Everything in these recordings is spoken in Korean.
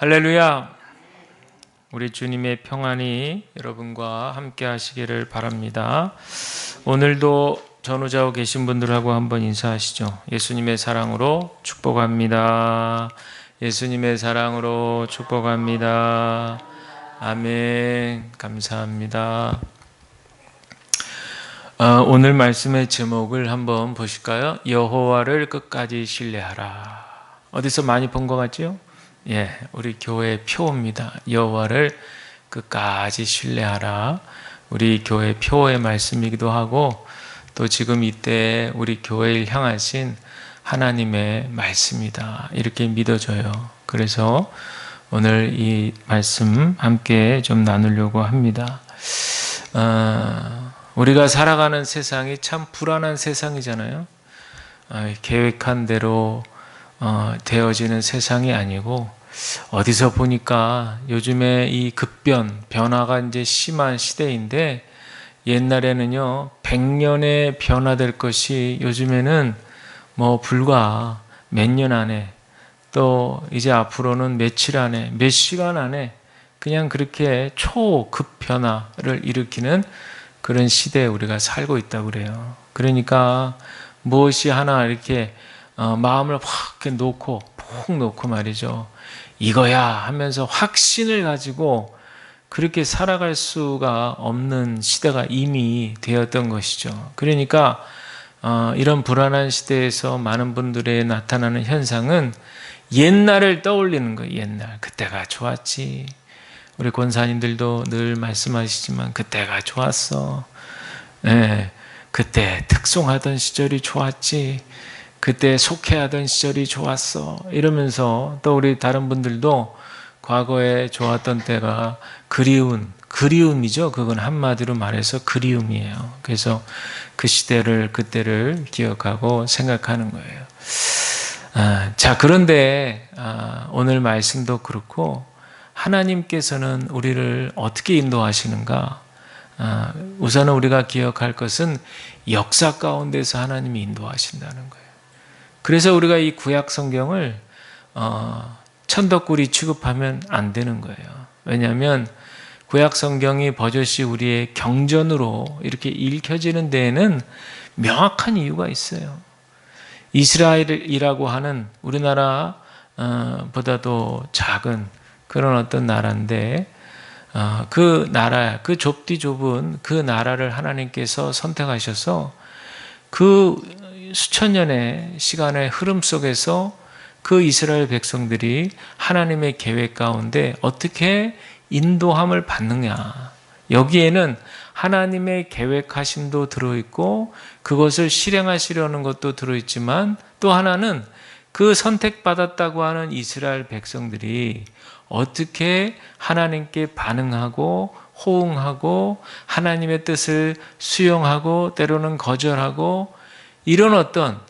할렐루야! 우리 주님의 평안이 여러분과 함께 하시기를 바랍니다. 오늘도 전우자고 계신 분들하고 한번 인사하시죠. 예수님의 사랑으로 축복합니다. 예수님의 사랑으로 축복합니다. 아멘. 감사합니다. 오늘 말씀의 제목을 한번 보실까요? 여호와를 끝까지 신뢰하라. 어디서 많이 본 것 같죠? 우리 교회 표입니다. 여호와를 끝까지 신뢰하라. 우리 교회 표의 말씀이기도 하고 또 지금 이때 우리 교회를 향하신 하나님의 말씀이다. 이렇게 믿어져요. 그래서 오늘 이 말씀 함께 좀 나누려고 합니다. 우리가 살아가는 세상이 참 불안한 세상이잖아요. 계획한 대로 되어지는 세상이 아니고 어디서 보니까 요즘에 이 변화가 이제 심한 시대인데 옛날에는요 100년에 변화될 것이 요즘에는 불과 몇 년 안에 또 이제 앞으로는 며칠 안에 몇 시간 안에 그냥 그렇게 초급 변화를 일으키는 그런 시대에 우리가 살고 있다고 그래요. 그러니까 무엇이 하나 이렇게 마음을 확 놓고 푹 놓고 말이죠. 이거야 하면서 확신을 가지고 그렇게 살아갈 수가 없는 시대가 이미 되었던 것이죠. 그러니까 이런 불안한 시대에서 많은 분들의 나타나는 현상은 옛날을 떠올리는 거예요. 옛날 그때가 좋았지. 우리 권사님들도 늘 말씀하시지만 그때가 좋았어. 그때 특송하던 시절이 좋았지. 그때 속회하던 시절이 좋았어. 이러면서 또 우리 다른 분들도 과거에 좋았던 때가 그리움이죠. 그건 한마디로 말해서 그리움이에요. 그래서 그 시대를 그때를 기억하고 생각하는 거예요. 그런데 오늘 말씀도 그렇고 하나님께서는 우리를 어떻게 인도하시는가? 우선은 우리가 기억할 것은 역사 가운데서 하나님이 인도하신다는 거예요. 그래서 우리가 이 구약 성경을 천덕꾸리 취급하면 안 되는 거예요. 왜냐하면 구약 성경이 버젓이 우리의 경전으로 이렇게 읽혀지는 데에는 명확한 이유가 있어요. 이스라엘이라고 하는 우리나라 보다도 작은 그런 어떤 나라인데 그 나라, 그 좁디 좁은 그 나라를 하나님께서 선택하셔서 그 수천 년의 시간의 흐름 속에서 그 이스라엘 백성들이 하나님의 계획 가운데 어떻게 인도함을 받느냐. 여기에는 하나님의 계획하심도 들어있고 그것을 실행하시려는 것도 들어있지만 또 하나는 그 선택받았다고 하는 이스라엘 백성들이 어떻게 하나님께 반응하고 호응하고 하나님의 뜻을 수용하고 때로는 거절하고 이런 어떤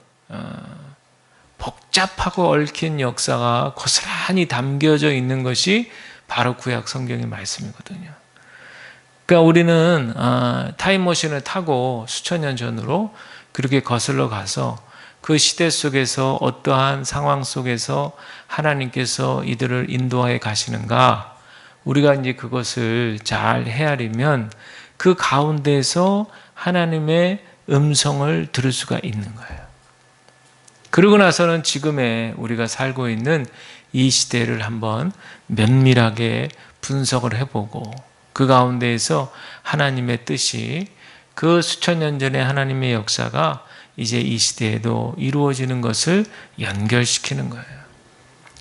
복잡하고 얽힌 역사가 고스란히 담겨져 있는 것이 바로 구약 성경의 말씀이거든요. 그러니까 우리는 타임머신을 타고 수천 년 전으로 그렇게 거슬러 가서 그 시대 속에서 어떠한 상황 속에서 하나님께서 이들을 인도해 가시는가 우리가 이제 그것을 잘 헤아리면 그 가운데서 하나님의 음성을 들을 수가 있는 거예요. 그러고 나서는 지금의 우리가 살고 있는 이 시대를 한번 면밀하게 분석을 해보고 그 가운데에서 하나님의 뜻이 그 수천 년 전의 하나님의 역사가 이제 이 시대에도 이루어지는 것을 연결시키는 거예요.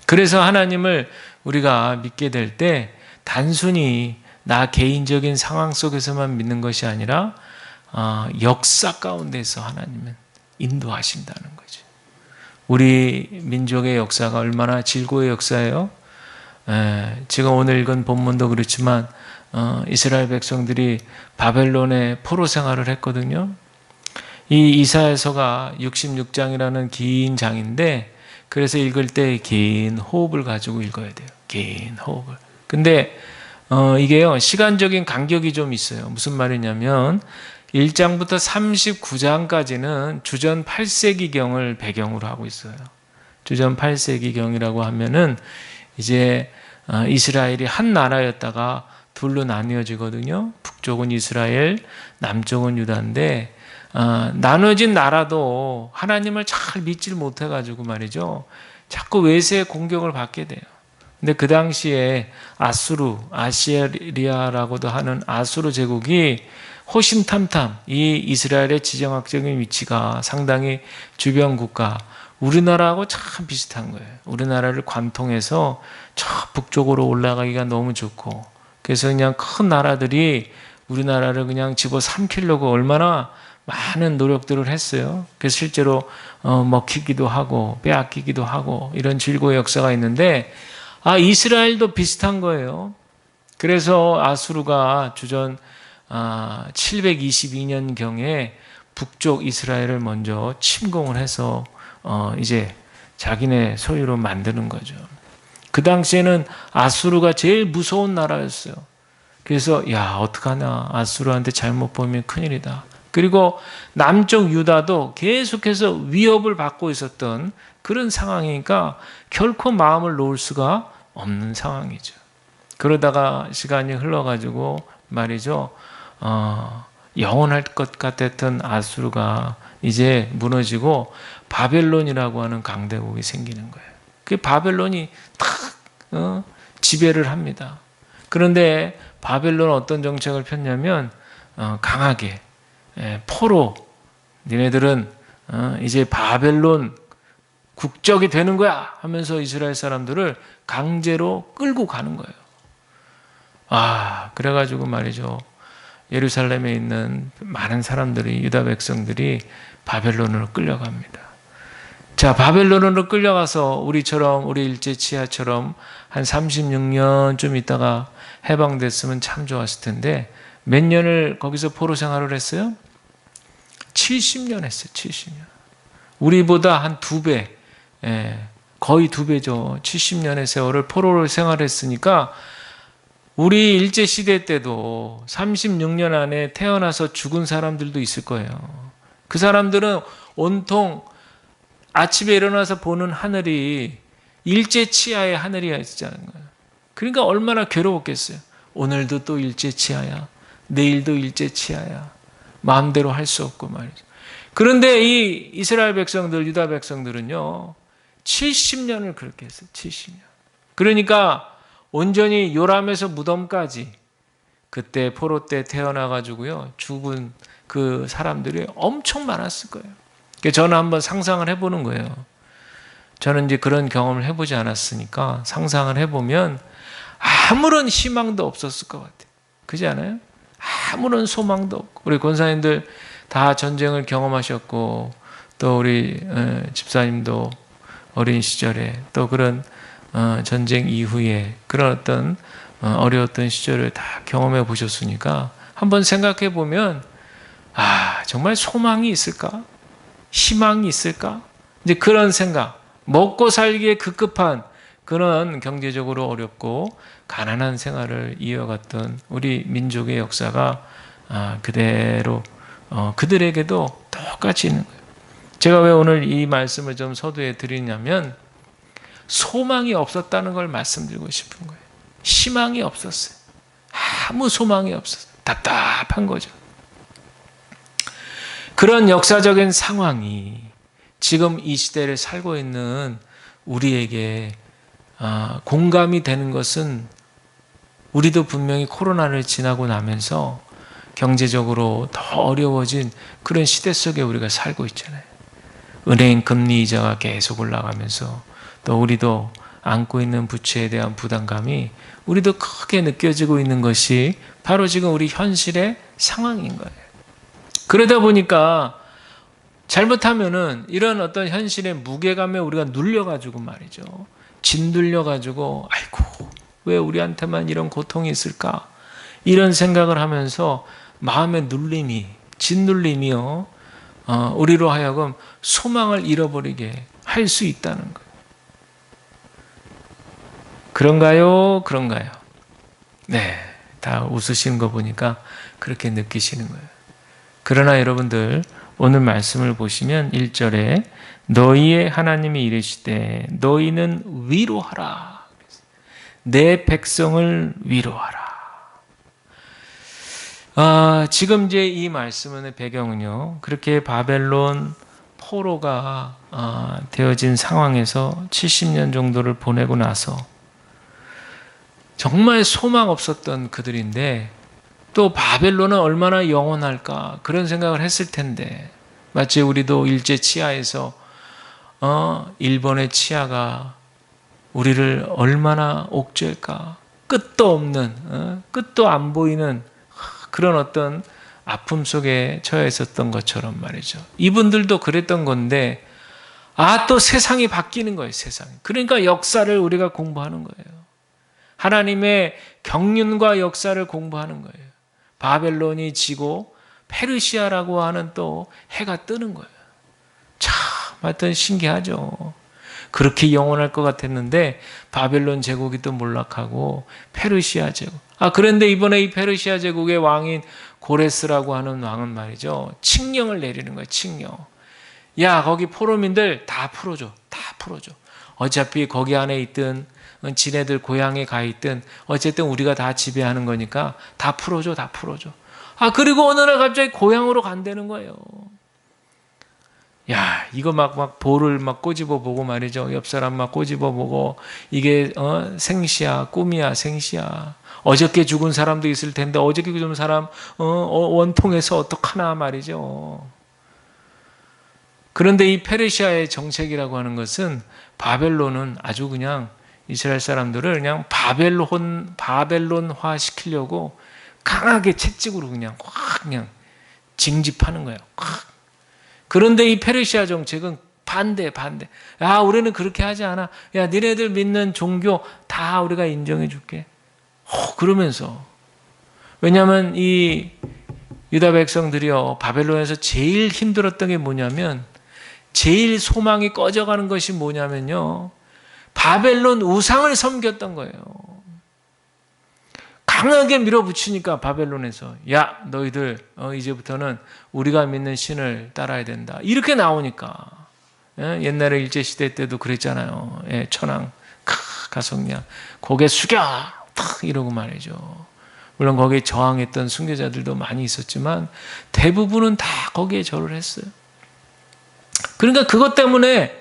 그래서 하나님을 우리가 믿게 될 때 단순히 나 개인적인 상황 속에서만 믿는 것이 아니라 역사 가운데서 하나님은 인도하신다는 거죠. 우리 민족의 역사가 얼마나 질고의 역사예요? 지금 오늘 읽은 본문도 그렇지만 이스라엘 백성들이 바벨론의 포로 생활을 했거든요. 이 이사야서가 66장이라는 긴 장인데 그래서 읽을 때 긴 호흡을 가지고 읽어야 돼요. 긴 호흡을. 근데 이게요 시간적인 간격이 좀 있어요. 무슨 말이냐면 1장부터 39장까지는 주전 8세기경을 배경으로 하고 있어요. 주전 8세기경이라고 하면은 이제 이스라엘이 한 나라였다가 둘로 나뉘어지거든요. 북쪽은 이스라엘, 남쪽은 유다인데 나눠진 나라도 하나님을 잘 믿질 못해가지고 말이죠. 자꾸 외세의 공격을 받게 돼요. 근데 그 당시에 아시리아라고도 하는 아수르 제국이 호심탐탐 이 이스라엘의 지정학적인 위치가 상당히 주변 국가, 우리나라하고 참 비슷한 거예요. 우리나라를 관통해서 저 북쪽으로 올라가기가 너무 좋고, 그래서 그냥 큰 나라들이 우리나라를 그냥 집어삼키려고 얼마나 많은 노력들을 했어요. 그래서 실제로 먹히기도 하고 빼앗기기도 하고 이런 질고의 역사가 있는데, 이스라엘도 비슷한 거예요. 그래서 아수르가 주전 722년경에 북쪽 이스라엘을 먼저 침공을 해서 이제 자기네 소유로 만드는 거죠. 그 당시에는 아수르가 제일 무서운 나라였어요. 그래서 야, 어떡하나, 아수르한테 잘못 보면 큰일이다. 그리고 남쪽 유다도 계속해서 위협을 받고 있었던 그런 상황이니까 결코 마음을 놓을 수가 없는 상황이죠. 그러다가 시간이 흘러가지고 말이죠, 영원할 것 같았던 아수르가 이제 무너지고 바벨론이라고 하는 강대국이 생기는 거예요. 그 바벨론이 탁 지배를 합니다. 그런데 바벨론은 어떤 정책을 폈냐면 강하게 포로, 니네들은 이제 바벨론 국적이 되는 거야 하면서 이스라엘 사람들을 강제로 끌고 가는 거예요. 그래가지고 말이죠, 예루살렘에 있는 많은 사람들이, 유다 백성들이 바벨론으로 끌려갑니다. 자, 바벨론으로 끌려가서 우리 일제 치하처럼 한 36년 좀 있다가 해방됐으면 참 좋았을 텐데, 몇 년을 거기서 포로 생활을 했어요? 70년 했어요. 70년. 우리보다 한 2배, 거의 2배죠. 70년의 세월을 포로를 생활했으니까 우리 일제시대 때도 36년 안에 태어나서 죽은 사람들도 있을 거예요. 그 사람들은 온통 아침에 일어나서 보는 하늘이 일제치하의 하늘이었잖아요. 그러니까 얼마나 괴로웠겠어요. 오늘도 또 일제치하야, 내일도 일제치하야, 마음대로 할 수 없고 말이죠. 그런데 이 이스라엘 백성들, 유다 백성들은요 70년을 그렇게 했어요. 70년. 그러니까 온전히 요람에서 무덤까지, 그때 포로 때 태어나가지고요 죽은 그 사람들이 엄청 많았을 거예요. 저는 한번 상상을 해보는 거예요. 저는 이제 그런 경험을 해보지 않았으니까 상상을 해보면 아무런 희망도 없었을 것 같아요. 그렇지 않아요? 아무런 소망도 없고. 우리 권사님들 다 전쟁을 경험하셨고, 또 우리 집사님도 어린 시절에 또 그런 전쟁 이후에 그런 어떤 어려웠던 시절을 다 경험해 보셨으니까 한번 생각해 보면 정말 소망이 있을까? 희망이 있을까? 이제 그런 생각, 먹고 살기에 급급한 그런 경제적으로 어렵고 가난한 생활을 이어갔던 우리 민족의 역사가 그대로 그들에게도 똑같이 있는 거예요. 제가 왜 오늘 이 말씀을 좀 서두에 드리냐면 소망이 없었다는 걸 말씀드리고 싶은 거예요. 희망이 없었어요. 아무 소망이 없었어요. 답답한 거죠. 그런 역사적인 상황이 지금 이 시대를 살고 있는 우리에게 공감이 되는 것은, 우리도 분명히 코로나를 지나고 나면서 경제적으로 더 어려워진 그런 시대 속에 우리가 살고 있잖아요. 은행 금리 이자가 계속 올라가면서 또 우리도 안고 있는 부채에 대한 부담감이 우리도 크게 느껴지고 있는 것이 바로 지금 우리 현실의 상황인 거예요. 그러다 보니까 잘못하면은 이런 어떤 현실의 무게감에 우리가 눌려가지고 말이죠, 짓눌려가지고 아이고 왜 우리한테만 이런 고통이 있을까, 이런 생각을 하면서 마음의 눌림이, 짓눌림이요 우리로 하여금 소망을 잃어버리게 할 수 있다는 거예요. 그런가요? 그런가요? 네, 다 웃으시는 거 보니까 그렇게 느끼시는 거예요. 그러나 여러분들 오늘 말씀을 보시면 1절에 너희의 하나님이 이르시되 너희는 위로하라. 내 백성을 위로하라. 지금 이제 이 말씀의 배경은요, 그렇게 바벨론 포로가 되어진 상황에서 70년 정도를 보내고 나서 정말 소망 없었던 그들인데, 또 바벨론은 얼마나 영원할까 그런 생각을 했을 텐데, 마치 우리도 일제 치하에서 일본의 치하가 우리를 얼마나 옥죄할까, 끝도 없는 끝도 안 보이는 그런 어떤 아픔 속에 처해 있었던 것처럼 말이죠. 이분들도 그랬던 건데, 또 세상이 바뀌는 거예요, 세상이. 그러니까 역사를 우리가 공부하는 거예요. 하나님의 경륜과 역사를 공부하는 거예요. 바벨론이 지고 페르시아라고 하는 또 해가 뜨는 거예요. 참, 하여튼 신기하죠. 그렇게 영원할 것 같았는데 바벨론 제국이 또 몰락하고 페르시아 제국. 그런데 이번에 이 페르시아 제국의 왕인 고레스라고 하는 왕은 말이죠, 칙령을 내리는 거예요. 칙령. 야, 거기 포로민들 다 풀어줘. 다 풀어줘. 어차피 거기 안에 있든 지네들 고향에 가 있든 어쨌든 우리가 다 지배하는 거니까 다 풀어줘. 다 풀어줘. 그리고 어느 날 갑자기 고향으로 간다는 거예요. 야, 이거 막 볼을 막 꼬집어 보고 말이죠. 옆 사람 막 꼬집어 보고, 이게 생시야, 꿈이야, 생시야. 어저께 죽은 사람도 있을 텐데 어저께 죽은 사람 원통해서 어떡하나 말이죠. 그런데 이 페르시아의 정책이라고 하는 것은, 바벨론은 아주 그냥 이스라엘 사람들을 그냥 바벨론화 시키려고 강하게 채찍으로 그냥 확 그냥 징집하는 거예요. 확. 그런데 이 페르시아 정책은 반대. 우리는 그렇게 하지 않아. 야, 니네들 믿는 종교 다 우리가 인정해 줄게. 그러면서, 왜냐하면 이 유다 백성들이요, 바벨론에서 제일 힘들었던 게 뭐냐면, 제일 소망이 꺼져가는 것이 뭐냐면요, 바벨론 우상을 섬겼던 거예요. 강하게 밀어붙이니까 바벨론에서, 야, 너희들 이제부터는 우리가 믿는 신을 따라야 된다, 이렇게 나오니까. 옛날에 일제시대 때도 그랬잖아요. 천황 가성량 고개 숙여 탁 이러고 말이죠. 물론 거기에 저항했던 순교자들도 많이 있었지만 대부분은 다 거기에 절을 했어요. 그러니까 그것 때문에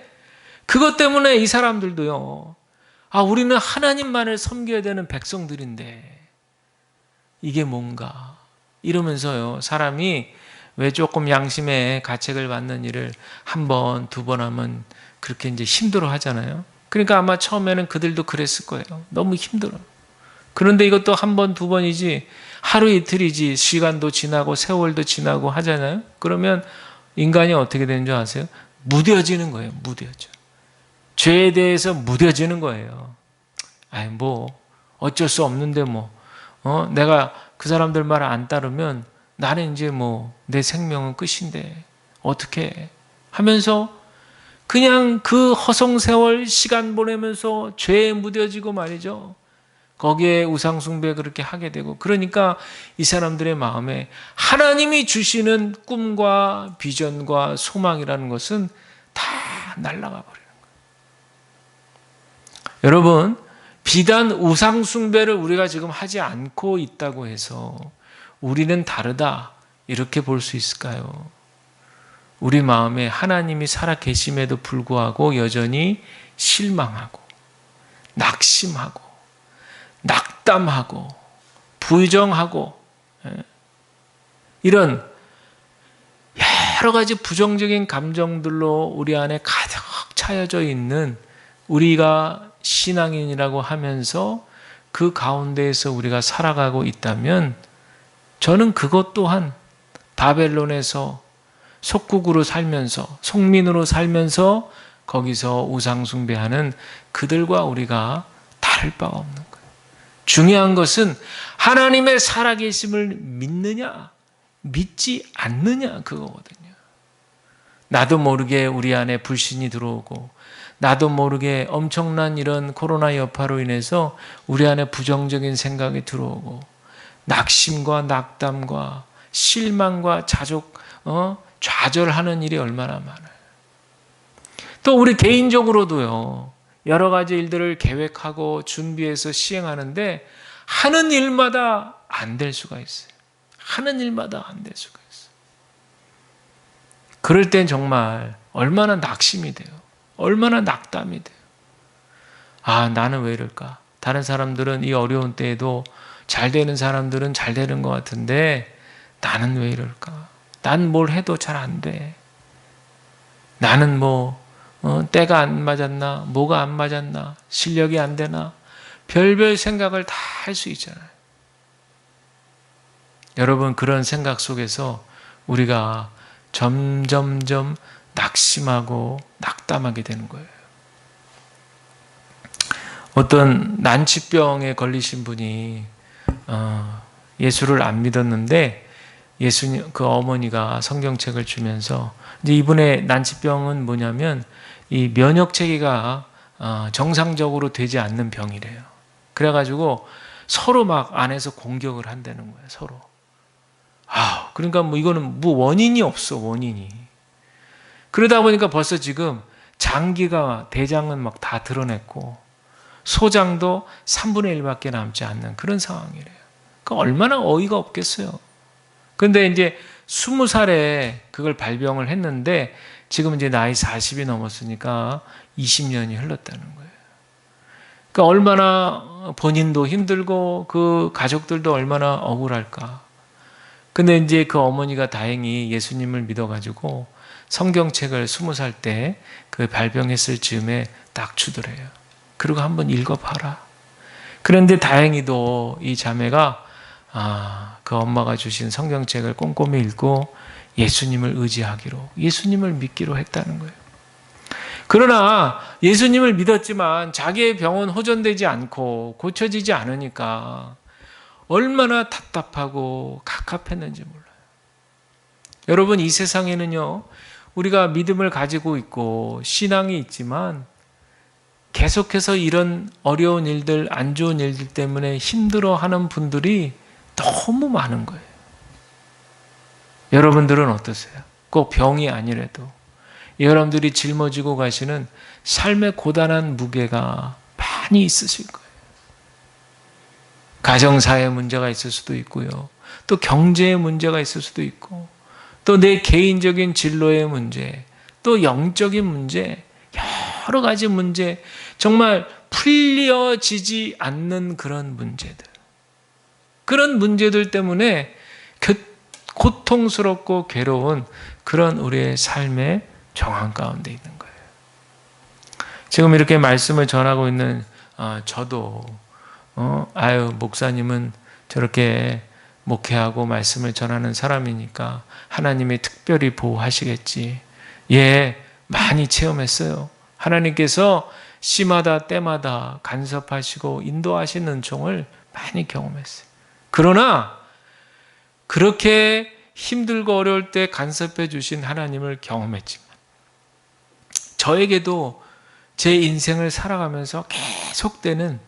이 사람들도요, 우리는 하나님만을 섬겨야 되는 백성들인데 이게 뭔가 이러면서요, 사람이 왜 조금 양심의 가책을 받는 일을 한 번, 두 번 하면 그렇게 이제 힘들어 하잖아요. 그러니까 아마 처음에는 그들도 그랬을 거예요. 너무 힘들어. 그런데 이것도 한 번, 두 번이지 하루 이틀이지 시간도 지나고 세월도 지나고 하잖아요. 그러면 인간이 어떻게 되는 줄 아세요? 무뎌지는 거예요. 무뎌져. 죄에 대해서 무뎌지는 거예요. 어쩔 수 없는데 내가 그 사람들 말 안 따르면 나는 이제 내 생명은 끝인데 어떻게 하면서 그냥 그 허송세월 시간 보내면서 죄에 무뎌지고 말이죠. 거기에 우상숭배 그렇게 하게 되고, 그러니까 이 사람들의 마음에 하나님이 주시는 꿈과 비전과 소망이라는 것은 다 날아가 버리는 거예요. 여러분, 비단 우상숭배를 우리가 지금 하지 않고 있다고 해서 우리는 다르다 이렇게 볼 수 있을까요? 우리 마음에 하나님이 살아계심에도 불구하고 여전히 실망하고 낙심하고 낙담하고 부정하고 이런 여러 가지 부정적인 감정들로 우리 안에 가득 차여져 있는 우리가 신앙인이라고 하면서 그 가운데에서 우리가 살아가고 있다면, 저는 그것 또한 바벨론에서 속국으로 살면서 속민으로 살면서 거기서 우상숭배하는 그들과 우리가 다를 바가 없는 거예요. 중요한 것은 하나님의 살아계심을 믿느냐 믿지 않느냐 그거거든요. 나도 모르게 우리 안에 불신이 들어오고, 나도 모르게 엄청난 이런 코로나 여파로 인해서 우리 안에 부정적인 생각이 들어오고, 낙심과 낙담과 실망과 좌절하는 일이 얼마나 많아요. 또 우리 개인적으로도요, 여러 가지 일들을 계획하고 준비해서 시행하는데 하는 일마다 안 될 수가 있어요. 하는 일마다 안 될 수가 있어요. 그럴 땐 정말 얼마나 낙심이 돼요. 얼마나 낙담이 돼요. 아, 나는 왜 이럴까? 다른 사람들은 이 어려운 때에도 잘 되는 사람들은 잘 되는 것 같은데 나는 왜 이럴까? 난 뭘 해도 잘 안 돼. 나는 때가 안 맞았나? 뭐가 안 맞았나? 실력이 안 되나? 별별 생각을 다 할 수 있잖아요. 여러분, 그런 생각 속에서 우리가 점점점 낙심하고 낙담하게 되는 거예요. 어떤 난치병에 걸리신 분이 예수를 안 믿었는데 예수님 그 어머니가 성경책을 주면서 이제 이분의 난치병은 뭐냐면 이 면역 체계가 정상적으로 되지 않는 병이래요. 그래가지고 서로 막 안에서 공격을 한다는 거예요. 서로. 그러니까 이거는 원인이 없어, 원인이. 그러다 보니까 벌써 지금 장기가 대장은 막 다 드러냈고 소장도 3분의 1밖에 남지 않는 그런 상황이래요. 그러니까 얼마나 어이가 없겠어요. 근데 이제 20살에 그걸 발병을 했는데 지금 이제 나이 40이 넘었으니까 20년이 흘렀다는 거예요. 그러니까 얼마나 본인도 힘들고 그 가족들도 얼마나 억울할까. 근데 이제 그 어머니가 다행히 예수님을 믿어가지고 성경책을 20살 때 그 발병했을 즈음에 딱 주더래요. 그리고 한번 읽어봐라. 그런데 다행히도 이 자매가 그 엄마가 주신 성경책을 꼼꼼히 읽고 예수님을 의지하기로, 예수님을 믿기로 했다는 거예요. 그러나 예수님을 믿었지만 자기의 병은 호전되지 않고 고쳐지지 않으니까 얼마나 답답하고 갑갑했는지 몰라요. 여러분, 이 세상에는요, 우리가 믿음을 가지고 있고 신앙이 있지만 계속해서 이런 어려운 일들, 안 좋은 일들 때문에 힘들어하는 분들이 너무 많은 거예요. 여러분들은 어떠세요? 꼭 병이 아니라도 여러분들이 짊어지고 가시는 삶의 고단한 무게가 많이 있으실 거예요. 가정사의 문제가 있을 수도 있고요. 또 경제의 문제가 있을 수도 있고, 또 내 개인적인 진로의 문제, 또 영적인 문제, 여러 가지 문제, 정말 풀려지지 않는 그런 문제들. 그런 문제들 때문에 고통스럽고 괴로운 그런 우리의 삶의 정황 가운데 있는 거예요. 지금 이렇게 말씀을 전하고 있는 저도 목사님은 저렇게 목회하고 말씀을 전하는 사람이니까 하나님이 특별히 보호하시겠지. 예, 많이 체험했어요. 하나님께서 시마다 때마다 간섭하시고 인도하시는 은총을 많이 경험했어요. 그러나 그렇게 힘들고 어려울 때 간섭해 주신 하나님을 경험했지만 저에게도 제 인생을 살아가면서 계속되는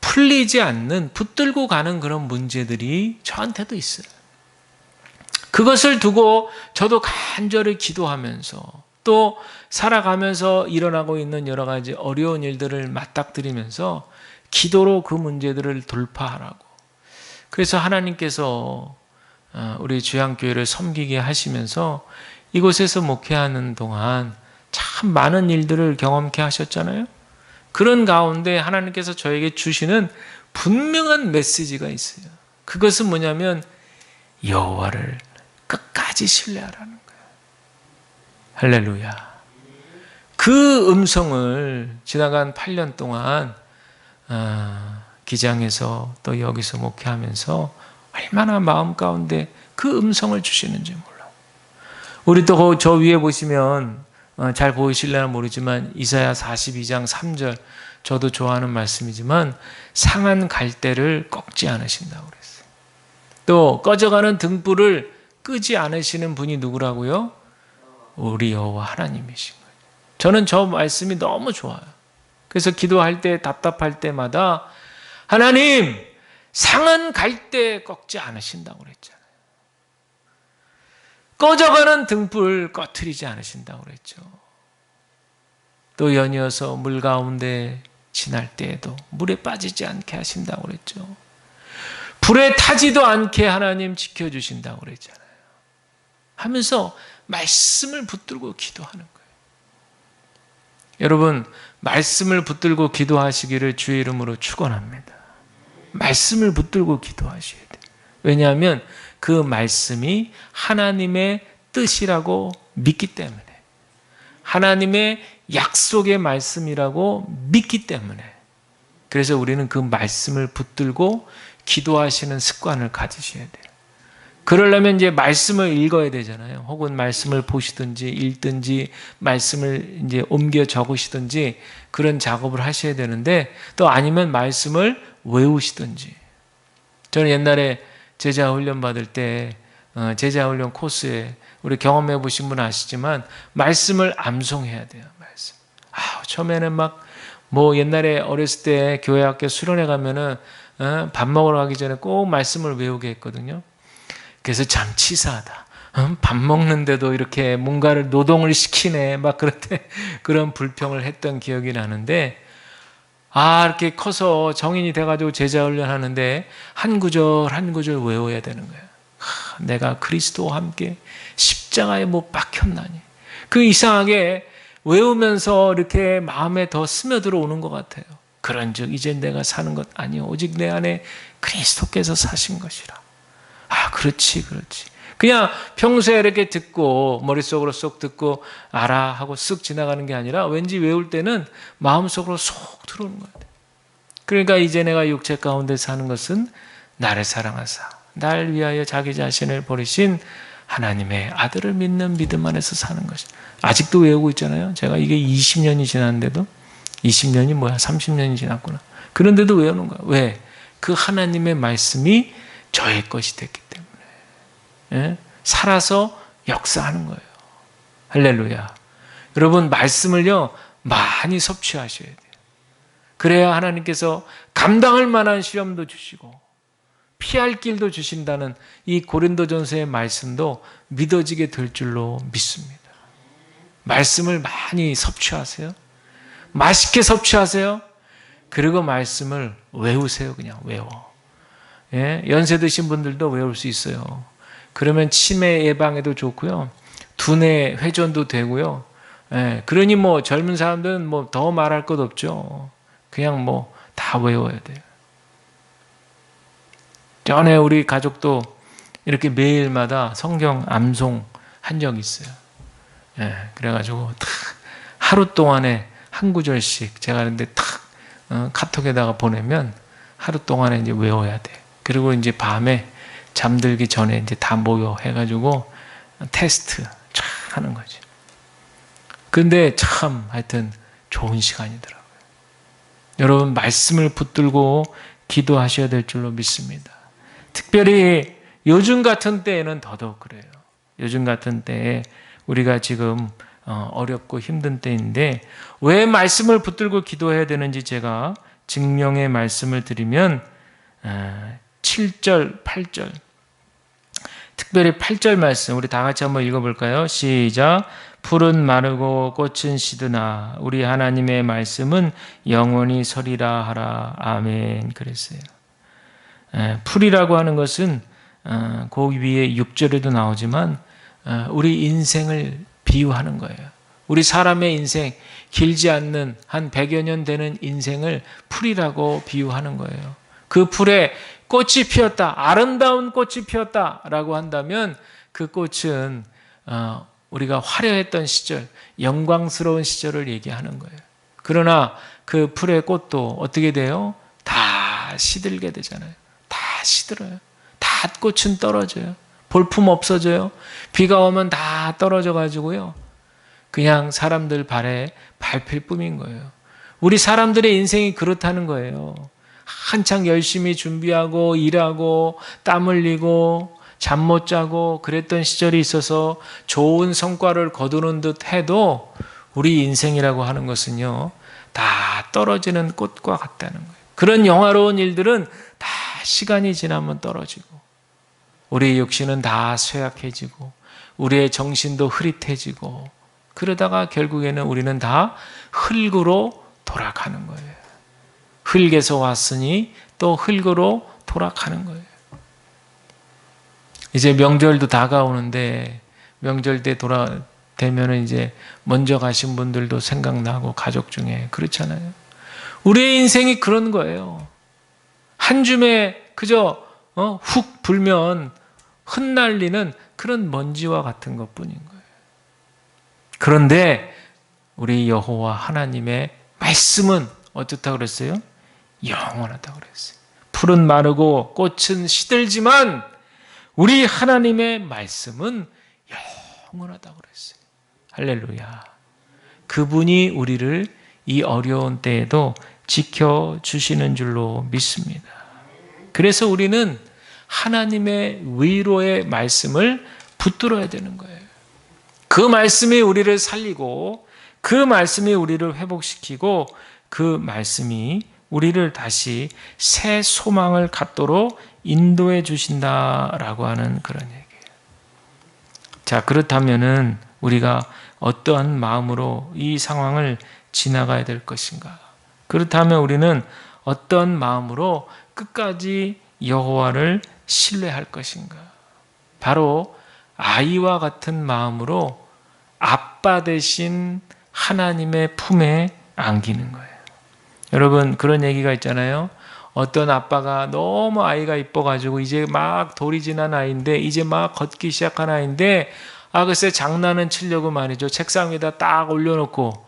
풀리지 않는 붙들고 가는 그런 문제들이 저한테도 있어요. 그것을 두고 저도 간절히 기도하면서 또 살아가면서 일어나고 있는 여러 가지 어려운 일들을 맞닥뜨리면서 기도로 그 문제들을 돌파하라고. 그래서 하나님께서 우리 주양교회를 섬기게 하시면서 이곳에서 목회하는 동안 참 많은 일들을 경험케 하셨잖아요. 그런 가운데 하나님께서 저에게 주시는 분명한 메시지가 있어요. 그것은 뭐냐면 여호와를 끝까지 신뢰하라는 거예요. 할렐루야. 그 음성을 지나간 8년 동안 기장에서 또 여기서 목회하면서 얼마나 마음 가운데 그 음성을 주시는지 몰라요. 우리 또 저 위에 보시면 잘 보이실려나 모르지만 이사야 42장 3절 저도 좋아하는 말씀이지만 상한 갈대를 꺾지 않으신다고 그랬어요. 또 꺼져가는 등불을 끄지 않으시는 분이 누구라고요? 우리 여호와 하나님이신 거예요. 저는 저 말씀이 너무 좋아요. 그래서 기도할 때 답답할 때마다 하나님 상한 갈대 꺾지 않으신다고 그랬잖아요. 꺼져가는 등불 꺼트리지 않으신다고 그랬죠. 또 연이어서 물 가운데 지날 때에도 물에 빠지지 않게 하신다고 그랬죠. 불에 타지도 않게 하나님 지켜주신다고 그랬잖아요. 하면서 말씀을 붙들고 기도하는 거예요. 여러분, 말씀을 붙들고 기도하시기를 주의 이름으로 축원합니다. 말씀을 붙들고 기도하셔야 돼요. 왜냐하면 그 말씀이 하나님의 뜻이라고 믿기 때문에, 하나님의 약속의 말씀이라고 믿기 때문에, 그래서 우리는 그 말씀을 붙들고 기도하시는 습관을 가지셔야 돼요. 그러려면 이제 말씀을 읽어야 되잖아요. 혹은 말씀을 보시든지 읽든지 말씀을 이제 옮겨 적으시든지 그런 작업을 하셔야 되는데, 또 아니면 말씀을 외우시든지. 저는 옛날에 제자 훈련 받을 때 제자 훈련 코스에 우리 경험해 보신 분 아시지만 말씀을 암송해야 돼요. 말씀. 처음에는 막 뭐 옛날에 어렸을 때 교회 학교 수련회 가면은 밥 먹으러 가기 전에 꼭 말씀을 외우게 했거든요. 그래서 참 치사하다. 밥 먹는데도 이렇게 뭔가를 노동을 시키네. 막 그럴 때 그런 불평을 했던 기억이 나는데, 이렇게 커서 정인이 돼가지고 제자 훈련하는데 한 구절 한 구절 외워야 되는 거예요. 내가 그리스도와 함께 십자가에 못 박혔나니. 그 이상하게 외우면서 이렇게 마음에 더 스며들어 오는 것 같아요. 그런즉 이제 내가 사는 것 아니요 오직 내 안에 그리스도께서 사신 것이라. 그렇지. 그냥 평소에 이렇게 듣고 머릿속으로 쏙 듣고 알아 하고 쓱 지나가는 게 아니라 왠지 외울 때는 마음속으로 쏙 들어오는 것 같아요. 그러니까 이제 내가 육체 가운데 사는 것은 나를 사랑하사 날 위하여 자기 자신을 버리신 하나님의 아들을 믿는 믿음 안에서 사는 것이. 아직도 외우고 있잖아요. 제가 이게 20년이 지났는데도, 20년이 뭐야 30년이 지났구나. 그런데도 외우는 거야. 왜? 그 하나님의 말씀이 저의 것이 됐기 때문에. 살아서 역사하는 거예요. 할렐루야. 여러분, 말씀을요 많이 섭취하셔야 돼요. 그래야 하나님께서 감당할 만한 시험도 주시고 피할 길도 주신다는 이 고린도전서의 말씀도 믿어지게 될 줄로 믿습니다. 말씀을 많이 섭취하세요. 맛있게 섭취하세요. 그리고 말씀을 외우세요. 그냥 외워. 연세 드신 분들도 외울 수 있어요. 그러면 치매 예방에도 좋고요. 두뇌 회전도 되고요. 그러니 뭐 젊은 사람들은 뭐 더 말할 것 없죠. 그냥 뭐 다 외워야 돼요. 전에 우리 가족도 이렇게 매일마다 성경 암송 한 적이 있어요. 그래가지고 하루 동안에 한 구절씩 제가 그런데 카톡에다가 보내면 하루 동안에 이제 외워야 돼. 그리고 이제 밤에 잠들기 전에 이제 다 모여 해가지고 테스트 쫙 하는 거죠. 근데 참 하여튼 좋은 시간이더라고요. 여러분, 말씀을 붙들고 기도하셔야 될 줄로 믿습니다. 특별히 요즘 같은 때에는 더더욱 그래요. 요즘 같은 때에 우리가 지금 어렵고 힘든 때인데 왜 말씀을 붙들고 기도해야 되는지 제가 증명의 말씀을 드리면 7절, 8절, 특별히 8절 말씀 우리 다 같이 한번 읽어볼까요? 시작. 풀은 마르고 꽃은 시드나 우리 하나님의 말씀은 영원히 서리라 하라. 아멘. 그랬어요. 풀이라고 하는 것은 그 위에 6절에도 나오지만 우리 인생을 비유하는 거예요. 우리 사람의 인생, 길지 않는 한 100여 년 되는 인생을 풀이라고 비유하는 거예요. 그 풀에 꽃이 피었다, 아름다운 꽃이 피었다라고 한다면 그 꽃은 우리가 화려했던 시절, 영광스러운 시절을 얘기하는 거예요. 그러나 그 풀의 꽃도 어떻게 돼요? 다 시들게 되잖아요. 다 시들어요. 다 꽃은 떨어져요. 볼품 없어져요. 비가 오면 다 떨어져 가지고요. 그냥 사람들 발에 밟힐 뿐인 거예요. 우리 사람들의 인생이 그렇다는 거예요. 한창 열심히 준비하고 일하고 땀 흘리고 잠 못 자고 그랬던 시절이 있어서 좋은 성과를 거두는 듯 해도 우리 인생이라고 하는 것은요, 다 떨어지는 꽃과 같다는 거예요. 그런 영화로운 일들은 다 시간이 지나면 떨어지고 우리의 육신은 다 쇠약해지고 우리의 정신도 흐릿해지고 그러다가 결국에는 우리는 다 흙으로 돌아가는 거예요. 흙에서 왔으니 또 흙으로 돌아가는 거예요. 이제 명절도 다가오는데 명절 때 되면은 이제 먼저 가신 분들도 생각나고 가족 중에 그렇잖아요. 우리의 인생이 그런 거예요. 한 줌에 그저 훅 불면 흩날리는 그런 먼지와 같은 것뿐인 거예요. 그런데 우리 여호와 하나님의 말씀은 어떻다고 그랬어요? 영원하다고 그랬어요. 풀은 마르고 꽃은 시들지만 우리 하나님의 말씀은 영원하다고 그랬어요. 할렐루야. 그분이 우리를 이 어려운 때에도 지켜주시는 줄로 믿습니다. 그래서 우리는 하나님의 위로의 말씀을 붙들어야 되는 거예요. 그 말씀이 우리를 살리고 그 말씀이 우리를 회복시키고 그 말씀이 우리를 다시 새 소망을 갖도록 인도해 주신다라고 하는 그런 얘기예요. 자, 그렇다면은 우리가 어떠한 마음으로 이 상황을 지나가야 될 것인가? 그렇다면 우리는 어떤 마음으로 끝까지 여호와를 신뢰할 것인가? 바로 아이와 같은 마음으로 아빠 대신 하나님의 품에 안기는 거예요. 여러분, 그런 얘기가 있잖아요. 어떤 아빠가 너무 아이가 이뻐가지고 이제 막 돌이 지난 아이인데 이제 막 걷기 시작한 아이인데 글쎄 장난은 치려고 말이죠. 책상 위에다 딱 올려놓고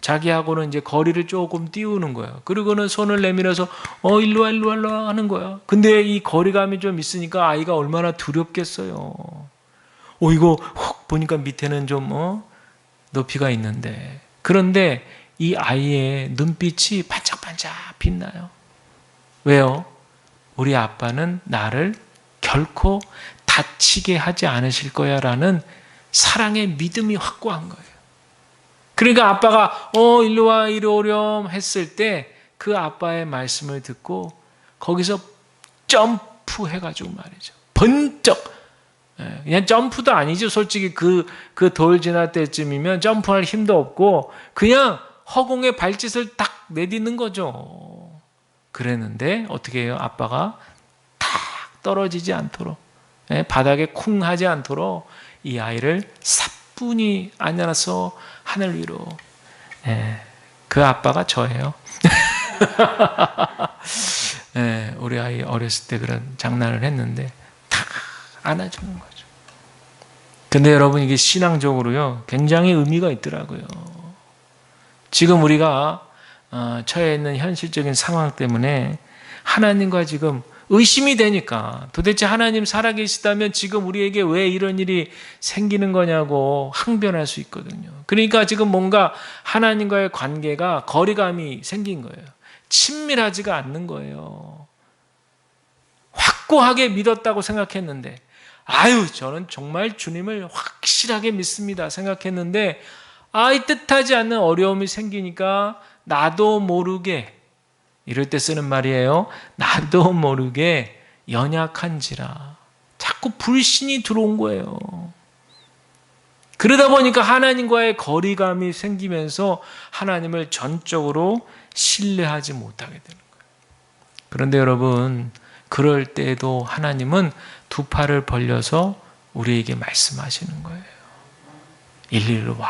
자기하고는 이제 거리를 조금 띄우는 거예요. 그리고는 손을 내밀어서 일로 와 일로 와 일로 와 하는 거야. 근데 이 거리감이 좀 있으니까 아이가 얼마나 두렵겠어요. 이거 훅 보니까 밑에는 좀 높이가 있는데, 그런데 이 아이의 눈빛이 반짝반짝 빛나요. 왜요? 우리 아빠는 나를 결코 다치게 하지 않으실 거야 라는 사랑의 믿음이 확고한 거예요. 그러니까 아빠가 일로 와 이리 오렴 했을 때 그 아빠의 말씀을 듣고 거기서 점프해가지고 말이죠. 번쩍. 그냥 점프도 아니죠. 솔직히 그 돌 지날 때쯤이면 점프할 힘도 없고 그냥 허공에 발짓을 딱 내딛는 거죠. 그랬는데 어떻게 해요? 아빠가 탁 떨어지지 않도록, 바닥에 쿵 하지 않도록 이 아이를 사뿐히 안아서 하늘 위로. 그 아빠가 저예요. 우리 아이 어렸을 때 그런 장난을 했는데 탁 안아주는 거죠. 근데 여러분, 이게 신앙적으로요 굉장히 의미가 있더라고요. 지금 우리가 처해 있는 현실적인 상황 때문에 하나님과 지금 의심이 되니까 도대체 하나님 살아계시다면 지금 우리에게 왜 이런 일이 생기는 거냐고 항변할 수 있거든요. 그러니까 지금 뭔가 하나님과의 관계가 거리감이 생긴 거예요. 친밀하지가 않는 거예요. 확고하게 믿었다고 생각했는데 저는 정말 주님을 확실하게 믿습니다 생각했는데 이 뜻하지 않는 어려움이 생기니까 나도 모르게, 이럴 때 쓰는 말이에요. 나도 모르게 연약한지라 자꾸 불신이 들어온 거예요. 그러다 보니까 하나님과의 거리감이 생기면서 하나님을 전적으로 신뢰하지 못하게 되는 거예요. 그런데 여러분, 그럴 때에도 하나님은 두 팔을 벌려서 우리에게 말씀하시는 거예요. 이리로 와,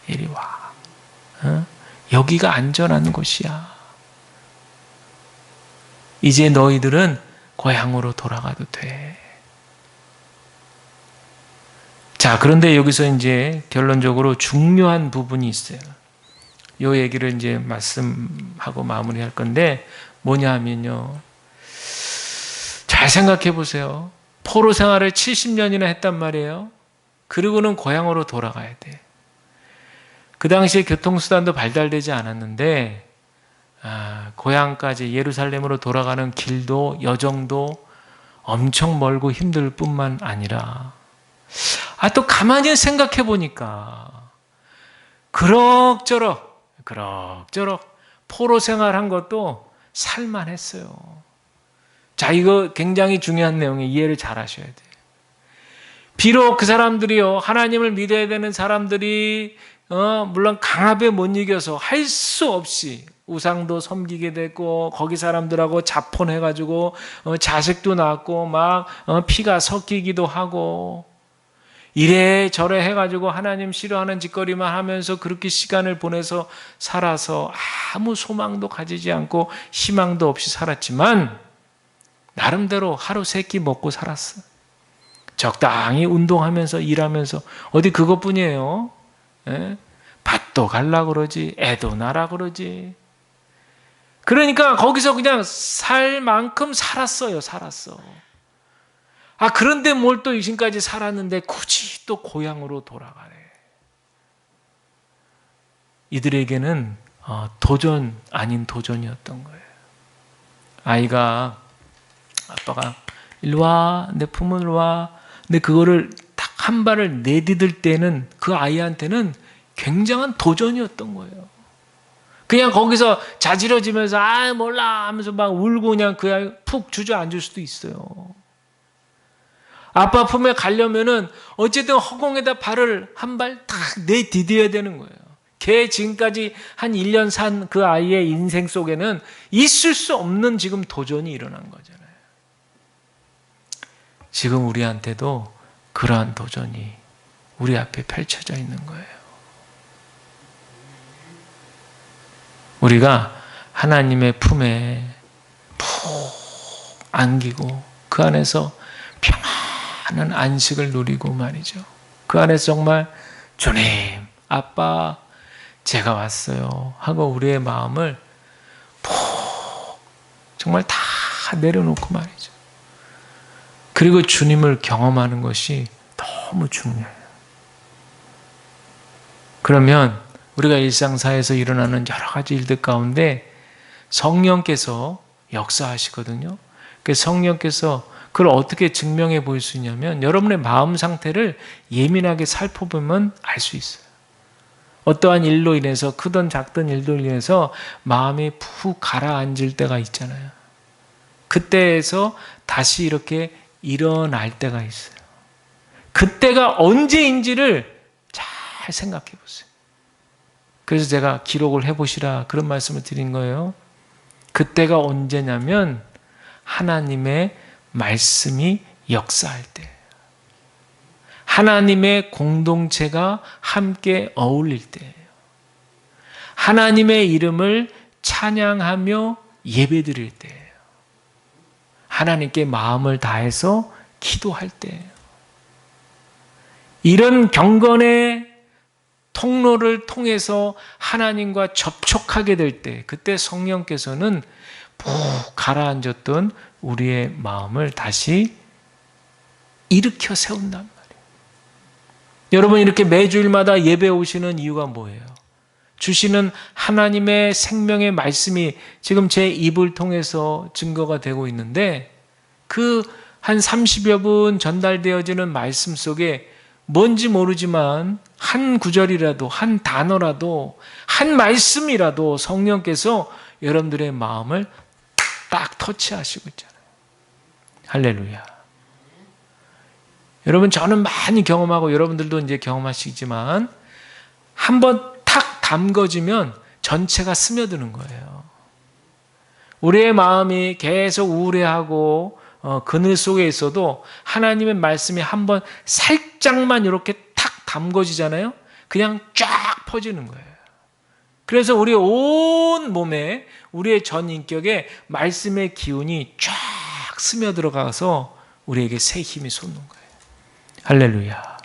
이리 와. 여기가 안전한 곳이야. 이제 너희들은 고향으로 돌아가도 돼. 자, 그런데 여기서 이제 결론적으로 중요한 부분이 있어요. 이 얘기를 이제 말씀하고 마무리할 건데 뭐냐 하면요. 잘 생각해 보세요. 포로 생활을 70년이나 했단 말이에요. 그리고는 고향으로 돌아가야 돼. 그 당시에 교통수단도 발달되지 않았는데 고향까지 예루살렘으로 돌아가는 길도 여정도 엄청 멀고 힘들 뿐만 아니라 또 가만히 생각해 보니까 그럭저럭 포로 생활한 것도 살만했어요. 자, 이거 굉장히 중요한 내용에 이해를 잘 하셔야 돼요. 비록 그 사람들이요, 하나님을 믿어야 되는 사람들이 물론 강압에 못 이겨서 할 수 없이 우상도 섬기게 됐고, 거기 사람들하고 자폰해가지고 자식도 낳고 막 피가 섞이기도 하고, 이래저래 해가지고 하나님 싫어하는 짓거리만 하면서 그렇게 시간을 보내서 살아서 아무 소망도 가지지 않고 희망도 없이 살았지만 나름대로 하루 세 끼 먹고 살았어. 적당히 운동하면서 일하면서. 어디 그것뿐이에요. 예? 밭도 갈라 그러지, 애도 낳으라 그러지. 그러니까 거기서 그냥 살 만큼 살았어요. 살았어. 그런데 뭘 또 이신까지 살았는데 굳이 또 고향으로 돌아가네. 이들에게는 도전 아닌 도전이었던 거예요. 아이가, 아빠가 일로 와, 내 품으로 와. 근데 그거를 딱 한 발을 내디딜 때는 그 아이한테는 굉장한 도전이었던 거예요. 그냥 거기서 자지러지면서 몰라 하면서 막 울고 그냥 그 아이 푹 주저앉을 수도 있어요. 아빠 품에 가려면은 어쨌든 허공에다 발을 한 발 딱 내디뎌야 되는 거예요. 걔 지금까지 한 1년 산 그 아이의 인생 속에는 있을 수 없는 지금 도전이 일어난 거잖아요. 지금 우리한테도 그러한 도전이 우리 앞에 펼쳐져 있는 거예요. 우리가 하나님의 품에 푹 안기고 그 안에서 평안한 안식을 누리고 말이죠. 그 안에서 정말 주님, 아빠, 제가 왔어요 하고 우리의 마음을 푹 정말 다 내려놓고 말이죠. 그리고 주님을 경험하는 것이 너무 중요해요. 그러면 우리가 일상사에서 일어나는 여러 가지 일들 가운데 성령께서 역사하시거든요. 그 성령께서 그걸 어떻게 증명해 보일 수 있냐면 여러분의 마음 상태를 예민하게 살펴보면 알 수 있어요. 어떠한 일로 인해서 크든 작든 일로 인해서 마음이 푹 가라앉을 때가 있잖아요. 그때에서 다시 이렇게 일어날 때가 있어요. 그때가 언제인지를 잘 생각해 보세요. 그래서 제가 기록을 해보시라 그런 말씀을 드린 거예요. 그때가 언제냐면 하나님의 말씀이 역사할 때, 하나님의 공동체가 함께 어울릴 때예요. 하나님의 이름을 찬양하며 예배드릴 때예요. 하나님께 마음을 다해서 기도할 때예요. 이런 경건의 통로를 통해서 하나님과 접촉하게 될 때, 그때 성령께서는 푹 가라앉았던 우리의 마음을 다시 일으켜 세운단 말이에요. 여러분, 이렇게 매주일마다 예배 오시는 이유가 뭐예요? 주시는 하나님의 생명의 말씀이 지금 제 입을 통해서 증거가 되고 있는데, 그 한 30여 분 전달되어지는 말씀 속에 뭔지 모르지만 한 구절이라도, 한 단어라도, 한 말씀이라도 성령께서 여러분들의 마음을 딱 터치하시고 있잖아요. 할렐루야. 여러분, 저는 많이 경험하고 여러분들도 이제 경험하시지만 한번 탁 담궈지면 전체가 스며드는 거예요. 우리의 마음이 계속 우울해하고 그늘 속에 있어도 하나님의 말씀이 한번 살짝만 이렇게 탁 담궈지잖아요. 그냥 쫙 퍼지는 거예요. 그래서 우리 온 몸에, 우리의 전 인격에 말씀의 기운이 쫙 스며들어가서 우리에게 새 힘이 솟는 거예요. 할렐루야.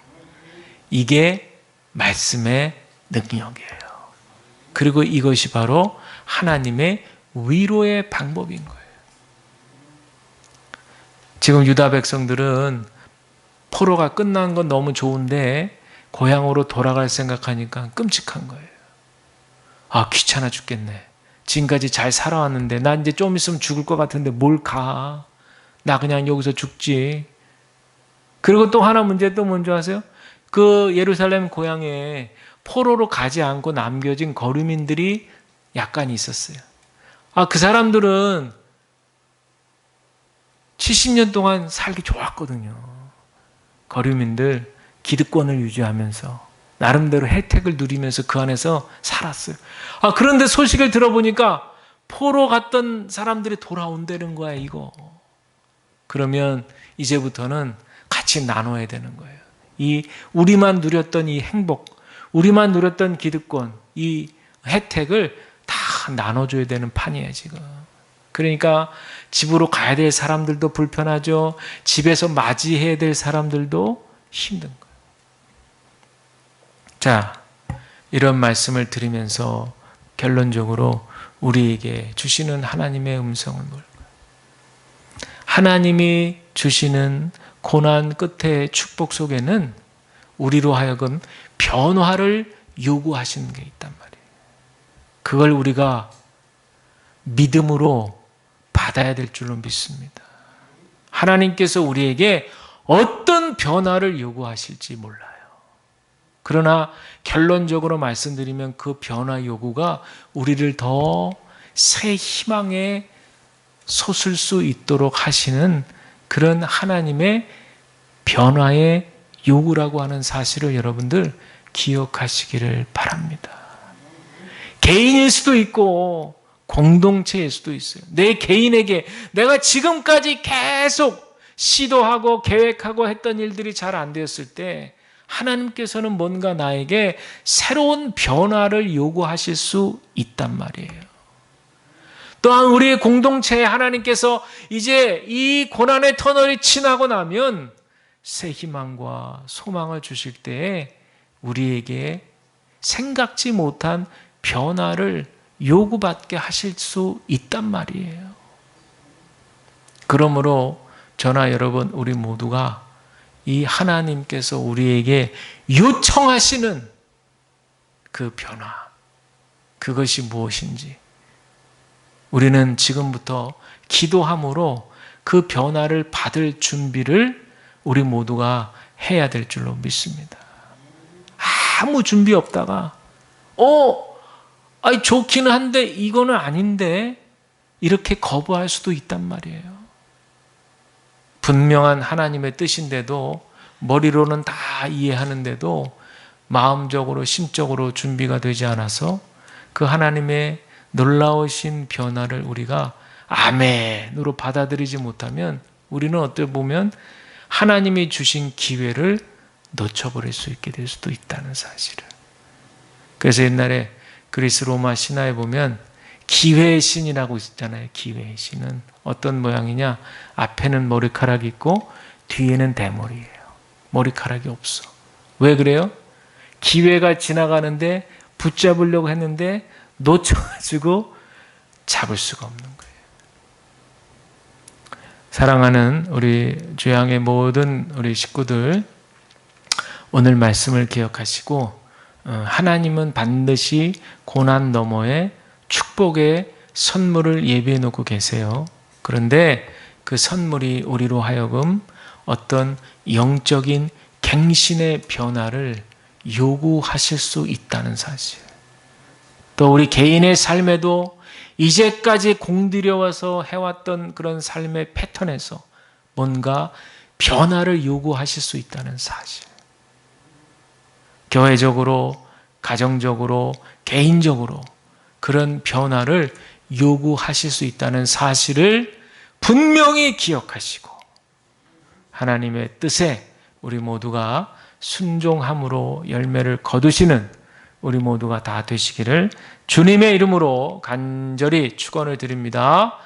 이게 말씀의 능력이에요. 그리고 이것이 바로 하나님의 위로의 방법인 거예요. 지금 유다 백성들은 포로가 끝난 건 너무 좋은데 고향으로 돌아갈 생각하니까 끔찍한 거예요. 귀찮아 죽겠네. 지금까지 잘 살아왔는데 나 이제 좀 있으면 죽을 것 같은데 뭘 가. 나 그냥 여기서 죽지. 그리고 또 하나 문제 또 뭔지 아세요? 그 예루살렘 고향에 포로로 가지 않고 남겨진 거류민들이 약간 있었어요. 그 사람들은 70년 동안 살기 좋았거든요. 거류민들 기득권을 유지하면서 나름대로 혜택을 누리면서 그 안에서 살았어요. 그런데 소식을 들어보니까 포로 갔던 사람들이 돌아온다는 거야, 이거. 그러면 이제부터는 같이 나눠야 되는 거예요. 우리만 누렸던 이 행복, 우리만 누렸던 기득권, 이 혜택을 다 나눠줘야 되는 판이에요, 지금. 그러니까 집으로 가야 될 사람들도 불편하죠. 집에서 맞이해야 될 사람들도 힘든 거예요. 자, 이런 말씀을 들으면서 결론적으로 우리에게 주시는 하나님의 음성은 뭘까요? 하나님이 주시는 고난 끝의 축복 속에는 우리로 하여금 변화를 요구하시는 게 있단 말이에요. 그걸 우리가 믿음으로 받아야 될 줄로 믿습니다. 하나님께서 우리에게 어떤 변화를 요구하실지 몰라요. 그러나 결론적으로 말씀드리면 그 변화 요구가 우리를 더 새 희망에 솟을 수 있도록 하시는 그런 하나님의 변화의 요구라고 하는 사실을 여러분들 기억하시기를 바랍니다. 개인일 수도 있고 공동체일 수도 있어요. 내 개인에게 내가 지금까지 계속 시도하고 계획하고 했던 일들이 잘 안 되었을 때 하나님께서는 뭔가 나에게 새로운 변화를 요구하실 수 있단 말이에요. 또한 우리의 공동체에 하나님께서 이제 이 고난의 터널이 지나고 나면 새 희망과 소망을 주실 때에 우리에게 생각지 못한 변화를 요구받게 하실 수 있단 말이에요. 그러므로 저나 여러분 우리 모두가 이 하나님께서 우리에게 요청하시는 그 변화, 그것이 무엇인지 우리는 지금부터 기도함으로 그 변화를 받을 준비를 우리 모두가 해야 될 줄로 믿습니다. 아무 준비 없다가 좋기는 한데 이거는 아닌데 이렇게 거부할 수도 있단 말이에요. 분명한 하나님의 뜻인데도 머리로는 다 이해하는데도 마음적으로 심적으로 준비가 되지 않아서 그 하나님의 놀라우신 변화를 우리가 아멘으로 받아들이지 못하면 우리는 어떻게 보면 하나님이 주신 기회를 놓쳐버릴 수 있게 될 수도 있다는 사실을. 그래서 옛날에 그리스 로마 신화에 보면 기회의 신이라고 있잖아요. 기회의 신은 어떤 모양이냐? 앞에는 머리카락이 있고 뒤에는 대머리예요. 머리카락이 없어. 왜 그래요? 기회가 지나가는데 붙잡으려고 했는데 놓쳐가지고 잡을 수가 없는 거예요. 사랑하는 우리 주양의 모든 우리 식구들, 오늘 말씀을 기억하시고 하나님은 반드시 고난 너머에 축복의 선물을 예비해 놓고 계세요. 그런데 그 선물이 우리로 하여금 어떤 영적인 갱신의 변화를 요구하실 수 있다는 사실. 또 우리 개인의 삶에도 이제까지 공들여와서 해왔던 그런 삶의 패턴에서 뭔가 변화를 요구하실 수 있다는 사실. 교회적으로, 가정적으로, 개인적으로 그런 변화를 요구하실 수 있다는 사실을 분명히 기억하시고 하나님의 뜻에 우리 모두가 순종함으로 열매를 거두시는 우리 모두가 다 되시기를 주님의 이름으로 간절히 축원을 드립니다.